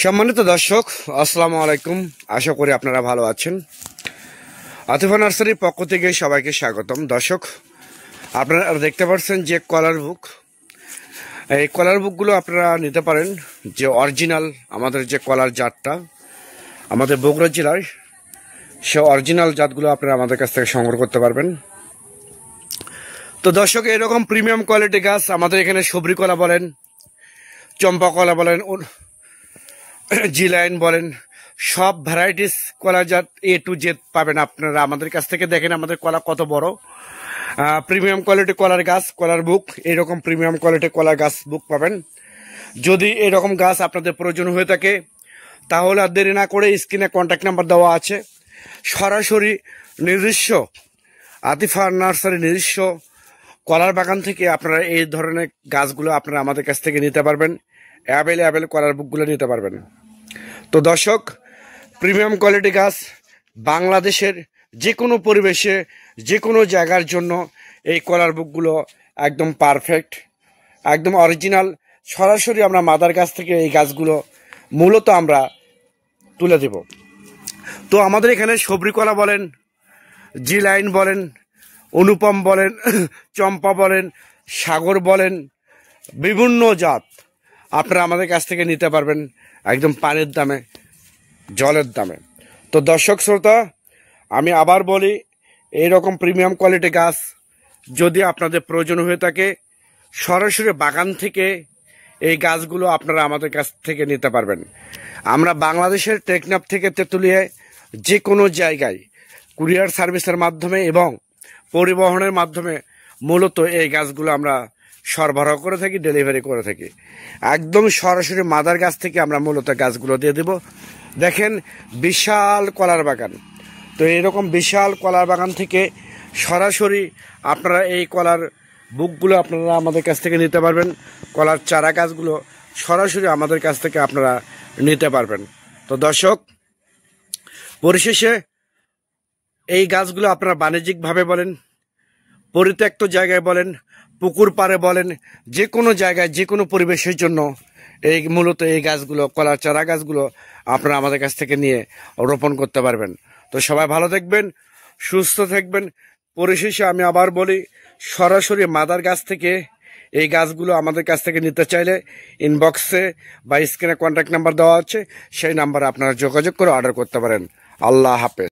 সম্মানিত দর্শক, আসসালামু আলাইকুম। আশা করি আপনারা ভালো আছেন। আতিফা নার্সারির পক্ষ থেকে সবাইকে স্বাগতম। দর্শক, আপনারা দেখতে পাচ্ছেন যে কলার বুক, এই কলার বুকগুলো আপনারা নিতে পারেন। যে অরিজিনাল আমাদের যে কলার জাতটা আমাদের বগুড়া জেলায়, সে অরিজিনাল জাতগুলো আপনারা আমাদের কাছ থেকে সংগ্রহ করতে পারবেন। তো দর্শক, এরকম প্রিমিয়াম কোয়ালিটি গাছ আমাদের এখানে সবরি কলা বলেন, চম্পা কলা বলেন, জি লাইন বলেন, সব ভ্যারাইটিস কলা জাত A to Z পাবেন আপনারা আমাদের কাছ থেকে। দেখেন আমাদের কলা কত বড়, প্রিমিয়াম কোয়ালিটি কলার গাছ, কলার বুক, এরকম প্রিমিয়াম কোয়ালিটি কলার গাছ বুক পাবেন। যদি এরকম গাছ আপনাদের প্রয়োজন হয়ে থাকে তাহলে আর দেরি না করে স্ক্রিনে কন্ট্যাক্ট নাম্বার দেওয়া আছে, সরাসরি নিজস্ব আতিফা নার্সারি নিজস্ব কলার বাগান থেকে আপনারা এই ধরনের গাছগুলো আপনারা আমাদের কাছ থেকে নিতে পারবেন। অ্যাভেলেবেল কলার বুকগুলো নিতে পারবেন। তো দর্শক, প্রিমিয়াম কোয়ালিটি গাছ বাংলাদেশের যে কোনো পরিবেশে যে কোনো জায়গার জন্য এই কলার বুকগুলো একদম পারফেক্ট, একদম অরিজিনাল। সরাসরি আমরা মাদার গাছ থেকে এই গাছগুলো মূলত আমরা তুলে দেব। তো আমাদের এখানে সবরি কলা বলেন, জি লাইন বলেন, অনুপম বলেন, চম্পা বলেন, সাগর বলেন, বিভিন্ন জাত আপনারা আমাদের কাছ থেকে নিতে পারবেন একদম পানির দামে, জলের দামে। তো দর্শক শ্রোতা, আমি আবার বলি, এইরকম প্রিমিয়াম কোয়ালিটি গাছ যদি আপনাদের প্রয়োজন হয়ে থাকে সরাসরি বাগান থেকে এই গাছগুলো আপনারা আমাদের কাছ থেকে নিতে পারবেন। আমরা বাংলাদেশের টেকনাফ থেকে তেঁতুলিয়ায় যে কোনো জায়গায় কুরিয়ার সার্ভিসের মাধ্যমে এবং পরিবহনের মাধ্যমে মূলত এই গাছগুলো আমরা সরবরাহ করে থাকি, ডেলিভারি করে থাকি। একদম সরাসরি মাদার গাছ থেকে আমরা মূলত গাছগুলো দিয়ে দেব। দেখেন বিশাল কলার বাগান। তো এরকম বিশাল কলার বাগান থেকে সরাসরি আপনারা এই কলার বুকগুলো আপনারা আমাদের কাছ থেকে নিতে পারবেন। কলার চারা গাছগুলো সরাসরি আমাদের কাছ থেকে আপনারা নিতে পারবেন। তো দর্শক, পরিশেষে এই গাছগুলো আপনারা বাণিজ্যিকভাবে বলেন, পরিত্যক্ত জায়গায় বলেন, পুকুর পাড়ে বলেন, যে কোনো জায়গায় যে কোনো পরিবেশের জন্য এই মূলত এই গাছগুলো, কলার চারা গাছগুলো আপনারা আমাদের কাছ থেকে নিয়ে রোপণ করতে পারবেন। তো সবাই ভালো থাকবেন, সুস্থ থাকবেন। পরিশেষে আমি আবার বলি, সরাসরি মাদার গাছ থেকে এই গাছগুলো আমাদের কাছ থেকে নিতে চাইলে ইনবক্সে বা স্ক্রিনে কন্ট্যাক্ট নাম্বার দেওয়া আছে, সেই নাম্বারে আপনারা যোগাযোগ করে অর্ডার করতে পারেন। আল্লাহ হাফেজ।